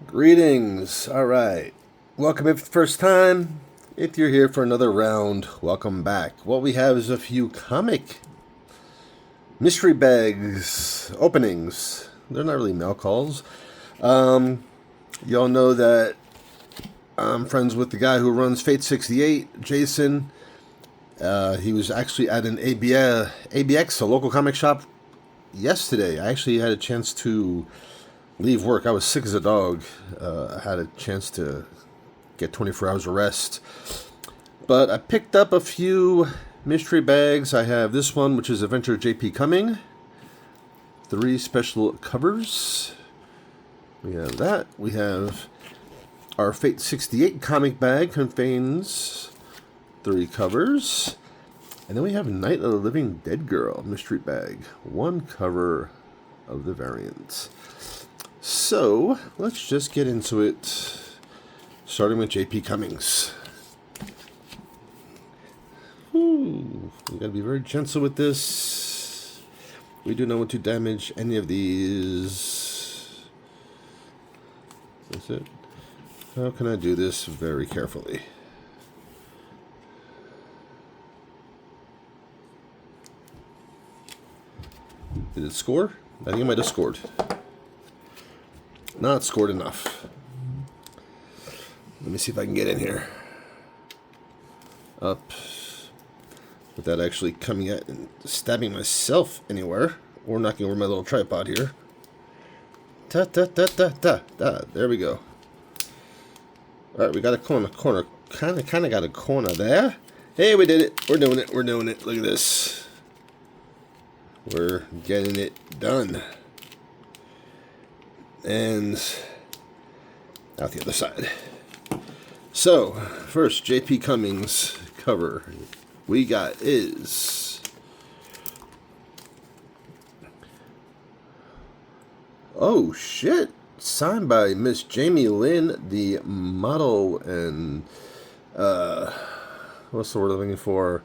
Greetings. All right. Welcome if it's the first time. If you're here for another round, welcome back. What we have is a few comic mystery bags openings. They're not really mail calls. Y'all know that I'm friends with the guy who runs Fate68, Jason. He was actually at an ABX, a local comic shop, yesterday. I actually had a chance to leave work. I was sick as a dog. I had a chance to get 24 hours of rest. But I picked up a few mystery bags. I have this one, which is Adventure JP Coming. 3 special covers. We have that. We have our Fate68 comic bag, contains 3 covers. And then we have Night of the Living Dead Girl mystery bag. 1 cover of the variant. So, let's just get into it, starting with JP Comix. We gotta be very gentle with this. We do not want to damage any of these. That's it. How can I do this very carefully? Did it score? I think it might have scored. Not scored enough. Let me see if I can get in here. Up. Without actually coming at and stabbing myself anywhere. Or knocking over my little tripod here. Ta ta ta ta ta ta. There we go. Alright, we got a corner. Kinda got a corner there. Hey, we did it. We're doing it. Look at this. We're getting it done. And out the other side. So, first JP Comix cover we got is, oh shit, signed by Miss Jamie Lynn, the model and what's the word I'm looking for?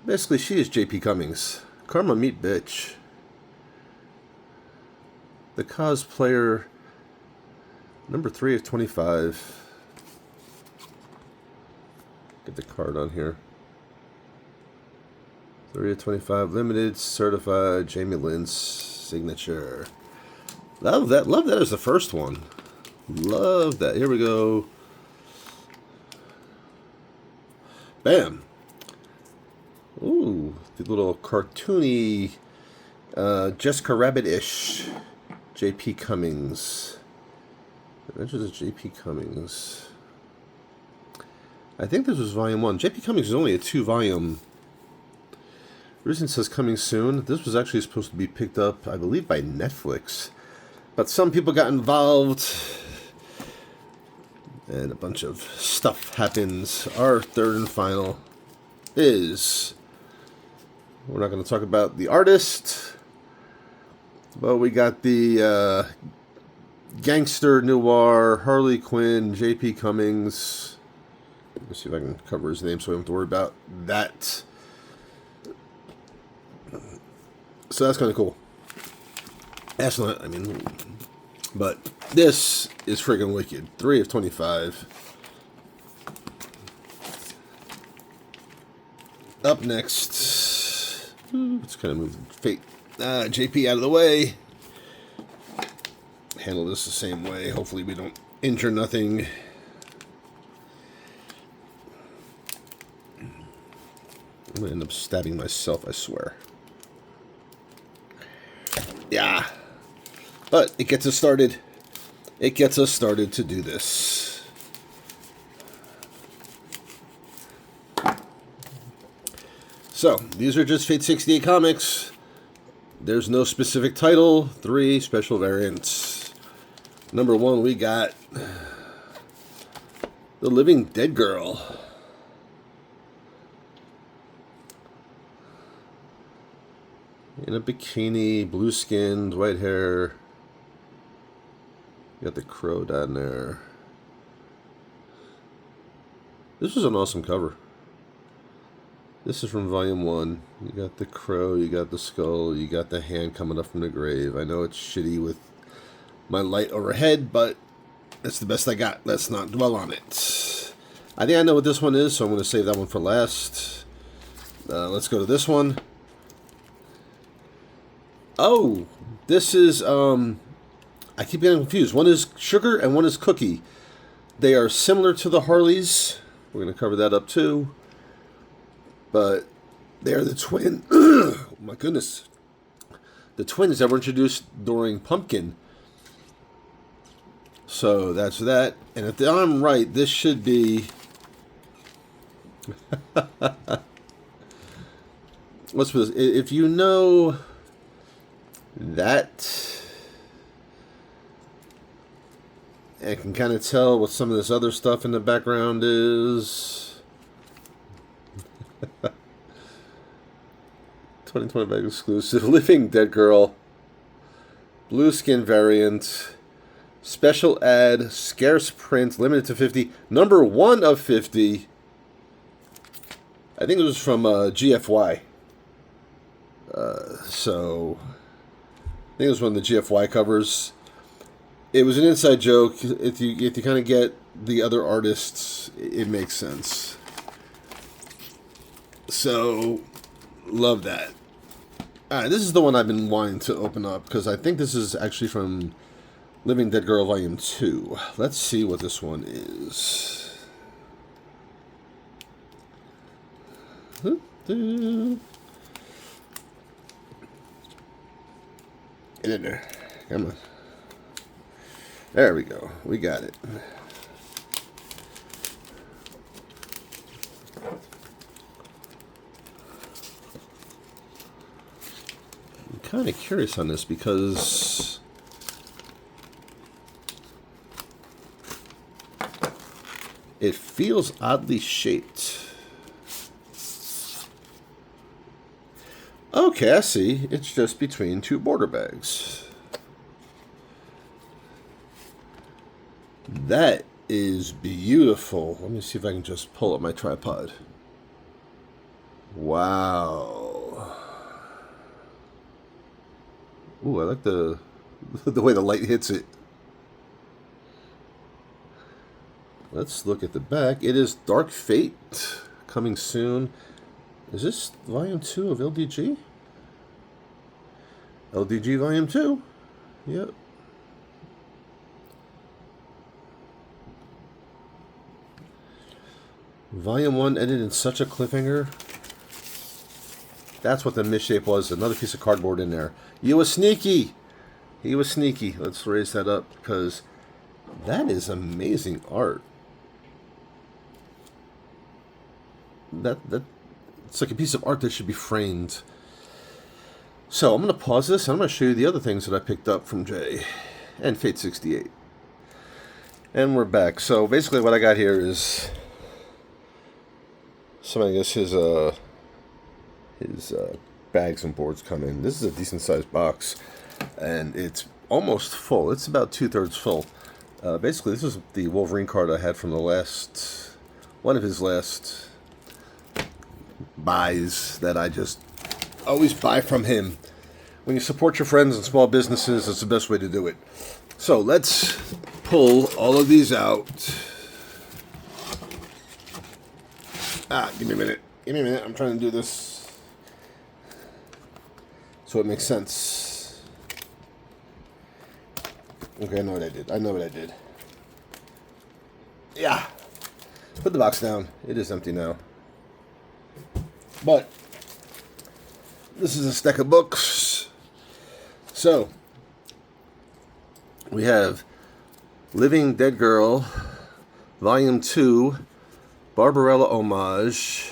Basically, she is JP Comix. Karma Meet Bitch. The cosplayer, number 3 of 25. Get the card on here. 3 of 25, limited, certified, Jamie Lynn's signature. Love that as the first one. Love that. Here we go. Bam. Ooh, the little cartoony, Jessica Rabbit-ish. JP Comix. Adventures of JP Comix. I think this was volume 1. JP Comix is only a 2-volume. The reason it says coming soon, this was actually supposed to be picked up, I believe, by Netflix. But some people got involved. And a bunch of stuff happens. Our third and final is, we're not going to talk about the artist. Well, we got the gangster noir Harley Quinn, JP Comix. Let me see if I can cover his name so we don't have to worry about that. So that's kind of cool. Excellent, I mean, but this is freaking wicked. 3 of 25. Up next, let's kind of move Fate. JP out of the way. Handle this the same way. Hopefully we don't injure nothing. I'm going to end up stabbing myself, I swear. Yeah. But it gets us started. It gets us started to do this. So, these are just Fate68Comix. There's no specific title. 3 special variants. Number 1, we got The Living Dead Girl. In a bikini, blue-skinned, white hair. You got the crow down there. This was an awesome cover. This is from volume 1. You got the crow, you got the skull, you got the hand coming up from the grave. I know it's shitty with my light overhead, but That's the best I got. Let's not dwell on it. I think I know what this one is, so I'm going to save that one for last. Let's go to this one. Oh, this is, I keep getting confused. One is sugar and one is cookie. They are similar to the Harleys. We're going to cover that up too. But they are the twin. Oh my goodness. The twins that were introduced during Pumpkin. So that's that. And if I'm right, this should be... What's this? If you know that, I can kind of tell what some of this other stuff in the background is. 2020 bag exclusive. Living Dead Girl. Blue skin variant. Special ad. Scarce print. Limited to 50. Number 1 of 50. I think it was from GFY. So I think it was one of the GFY covers. It was an inside joke. If you kind of get the other artists, it makes sense. So love that. Alright, this is the one I've been wanting to open up because I think this is actually from Living Dead Girl Volume 2. Let's see what this one is. Get in there. Come on. There we go. We got it. I'm kind of curious on this because it feels oddly shaped. Okay, I see. It's just between two border bags. That is beautiful. Let me see if I can just pull up my tripod. Wow. Ooh, I like the way the light hits it. Let's look at the back. It is Dark Fate coming soon. Is this Volume 2 of LDG? LDG Volume 2. Yep. Volume 1 ended in such a cliffhanger. That's what the misshape was. Another piece of cardboard in there. You was sneaky. He was sneaky. Let's raise that up because that is amazing art. That it's like a piece of art that should be framed. So I'm going to pause this and I'm going to show you the other things that I picked up from Jay and Fate68. And we're back. So basically what I got here is I guess his bags and boards come in. This is a decent sized box and it's almost full. It's about 2/3 full. Basically this is the Wolverine card I had from the one of his last buys that I just always buy from him. When you support your friends and small businesses, that's the best way to do it. So let's pull all of these out. Give me a minute. Give me a minute. I'm trying to do this so it makes sense. Okay, I know what I did. I know what I did. Yeah. Put the box down. It is empty now. But this is a stack of books. So we have Living Dead Girl, Volume 2, Barbarella Homage,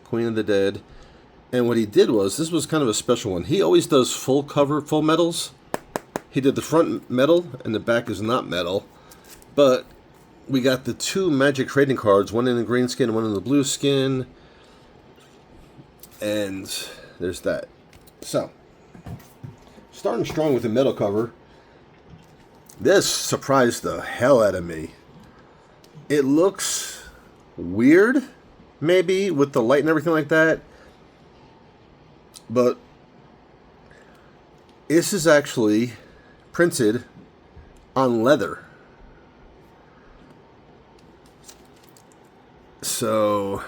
Queen of the Dead. And what he did was, this was kind of a special one. He always does full cover, full metals. He did the front metal and the back is not metal. But we got the two Magic trading cards, one in the green skin and one in the blue skin. And there's that. So, starting strong with the metal cover. This surprised the hell out of me. It looks weird, maybe, with the light and everything like that. But this is actually printed on leather. So,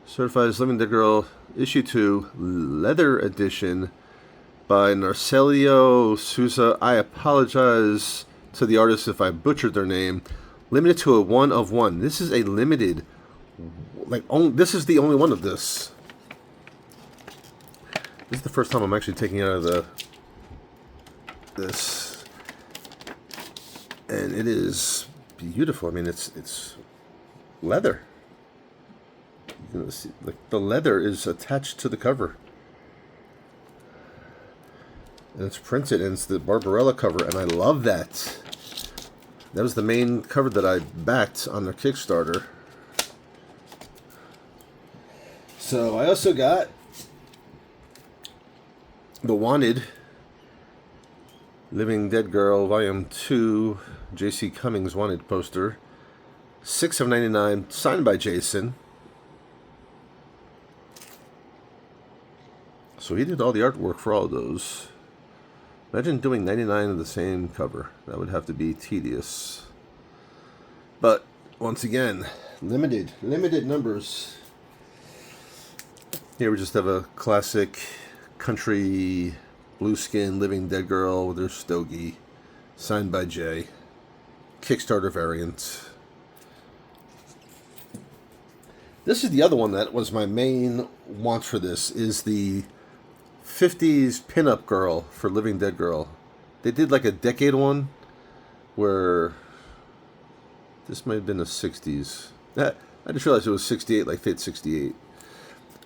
Certified as Living Dead Girl, Issue 2, Leather Edition by Narcelio Souza. I apologize to the artist if I butchered their name. Limited to a 1 of 1. This is a limited, this is the only one of this. This is the first time I'm actually taking it out of this. And it is beautiful. I mean, it's leather. You can see, like, the leather is attached to the cover. And it's printed, and it's the Barbarella cover, and I love that. That was the main cover that I backed on their Kickstarter. So I also got the Wanted Living Dead Girl Volume 2 J.C. Comix Wanted poster. 6 of 99, signed by Jason. So he did all the artwork for all of those. Imagine doing 99 of the same cover. That would have to be tedious. But, once again, limited numbers. Here we just have a classic country blue skin Living Dead Girl with her stogie. Signed by Jay. Kickstarter variant. This is the other one that was my main want for this, is the 50s pinup girl for Living Dead Girl. They did like a decade one where this might have been the 60s. I just realized it was 68, like Fate68.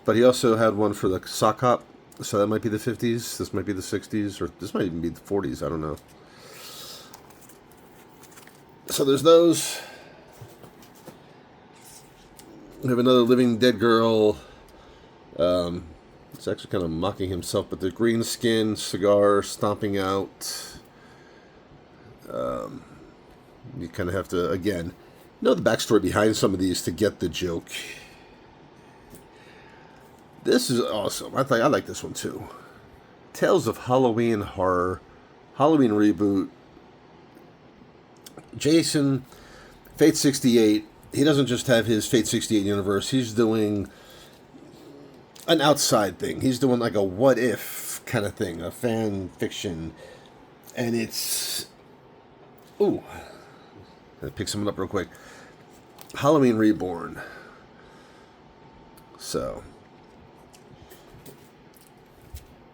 But he also had one for the sock hop, so that might be the 50s. This might be the 60s, or this might even be the 40s. I don't know. So there's those. We have another Living Dead Girl. It's actually kind of mocking himself, but the green skin cigar stomping out. You kind of have to, again, know the backstory behind some of these to get the joke. This is awesome. I like this one too. Tales of Halloween Horror, Halloween Reboot. Jason, Fate68. He doesn't just have his Fate68 universe. He's doing an outside thing. He's doing like a what if kind of thing, a fan fiction. And it's... Ooh. I'll pick someone up real quick. Halloween Reborn. So,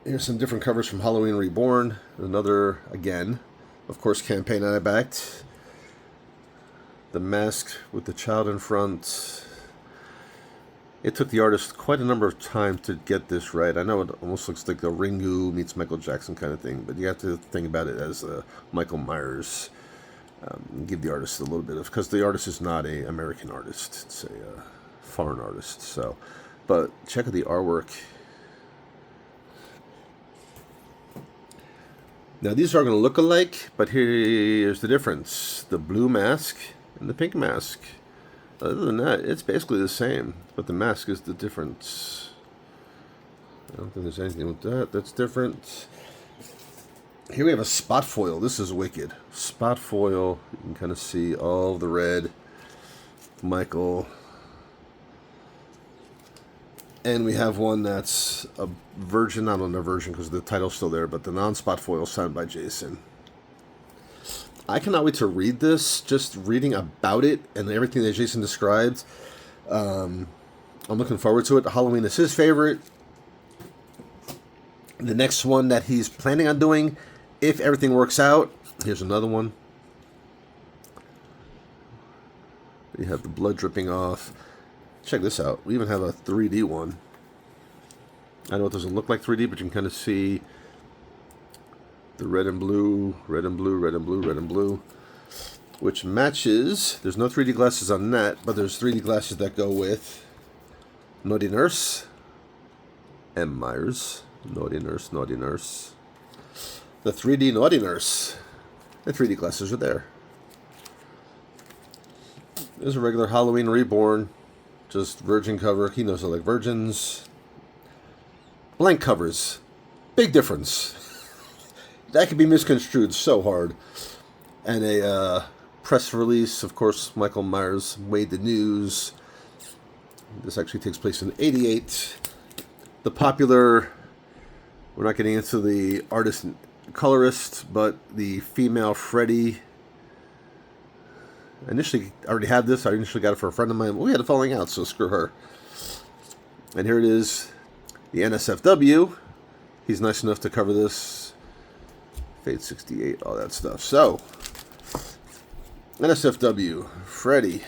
here's some different covers from Halloween Reborn. Another, again, of course, campaign that I backed. The mask with the child in front. It took the artist quite a number of time to get this right. I know it almost looks like a Ringu meets Michael Jackson kind of thing, but you have to think about it as Michael Myers. Give the artist a little bit of, because the artist is not an American artist; it's a foreign artist. So, but check out the artwork. Now these are going to look alike, but here's the difference: the blue mask and the pink mask. Other than that, it's basically the same, but the mask is the difference. I don't think there's anything with that that's different. Here we have a spot foil. This is wicked. Spot foil. You can kind of see all the red. Michael. And we have one that's a version, not on a version because the title's still there, but the non-spot foil signed by Jason. I cannot wait to read this. Just reading about it and everything that Jason described. I'm looking forward to it. Halloween is his favorite. The next one that he's planning on doing, if everything works out, here's another one. You have the blood dripping off. Check this out. We even have a 3D one. I know it doesn't look like 3D, but you can kind of see the red and blue, red and blue, red and blue, red and blue, which matches. There's no 3D glasses on that, but there's 3D glasses that go with Naughty Nurse and Myers. Naughty Nurse, Naughty Nurse. The 3D Naughty Nurse. The 3D glasses are there. There's a regular Halloween Reborn. Just virgin cover. He knows I like virgins. Blank covers. Big difference. that could be misconstrued so hard. And a press release, of course, Michael Myers made the news. This actually takes place in '88. The popular, we're not getting into the artist and colorist, but the female Freddy. Initially, I already had this. I initially got it for a friend of mine. We had a falling out, so screw her. And here it is, the NSFW. He's nice enough to cover this. Fate68, all that stuff. So, NSFW, Freddy,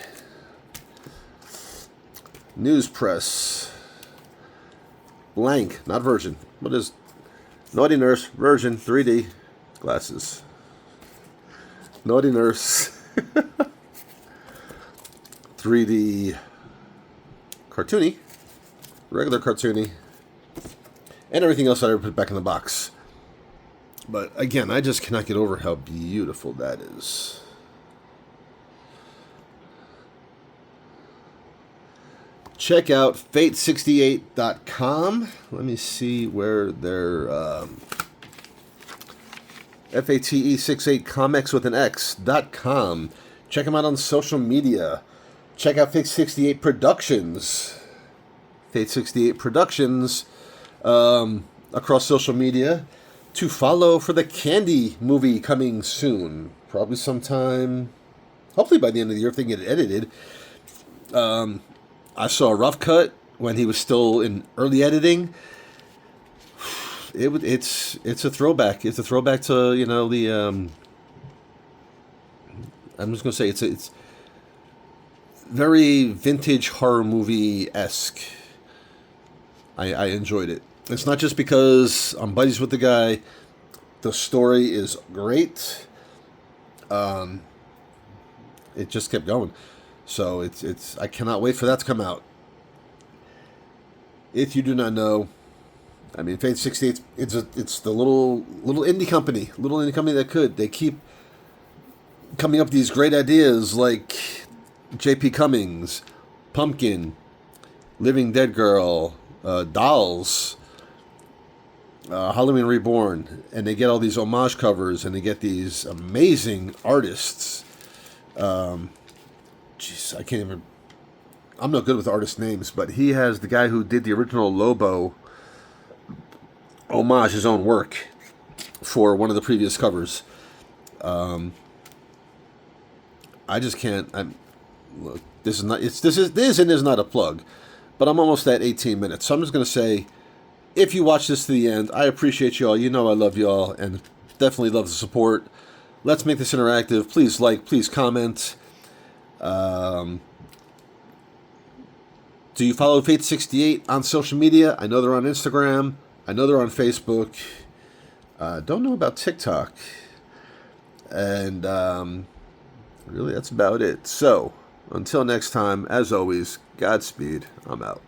News Press, blank, not version. What is Naughty Nurse, version, 3D, glasses. Naughty Nurse. 3D cartoony, regular cartoony, and everything else that I put back in the box. But again, I just cannot get over how beautiful that is. Check out Fate68.com. Let me see where their Fate68Comix with an X.com. Check them out on social media. Check out Fate68 Productions. Fate68 Productions across social media to follow for the Candy movie coming soon. Probably sometime, hopefully by the end of the year if they can get it edited. I saw a rough cut when he was still in early editing. It's a throwback. It's a throwback to, you know, the I'm just gonna say it's very vintage horror movie-esque. I enjoyed it. It's not just because I'm buddies with the guy. The story is great. It just kept going. So it's I cannot wait for that to come out. If you do not know, I mean, Fate68, it's the little indie company they keep coming up with these great ideas like J.P. Cummings, Pumpkin, Living Dead Girl, Dolls, Halloween Reborn, and they get all these homage covers, and they get these amazing artists. Jeez, I can't even. I'm not good with artist names, but he has the guy who did the original Lobo homage his own work for one of the previous covers. I just can't. Look, this is not a plug, but I'm almost at 18 minutes, so I'm just gonna say, if you watch this to the end, I appreciate y'all. You know I love y'all, and definitely love the support. Let's make this interactive. Please like, please comment. Do you follow Fate68 on social media? I know they're on Instagram. I know they're on Facebook. Don't know about TikTok. And really, that's about it. So, until next time, as always, Godspeed. I'm out.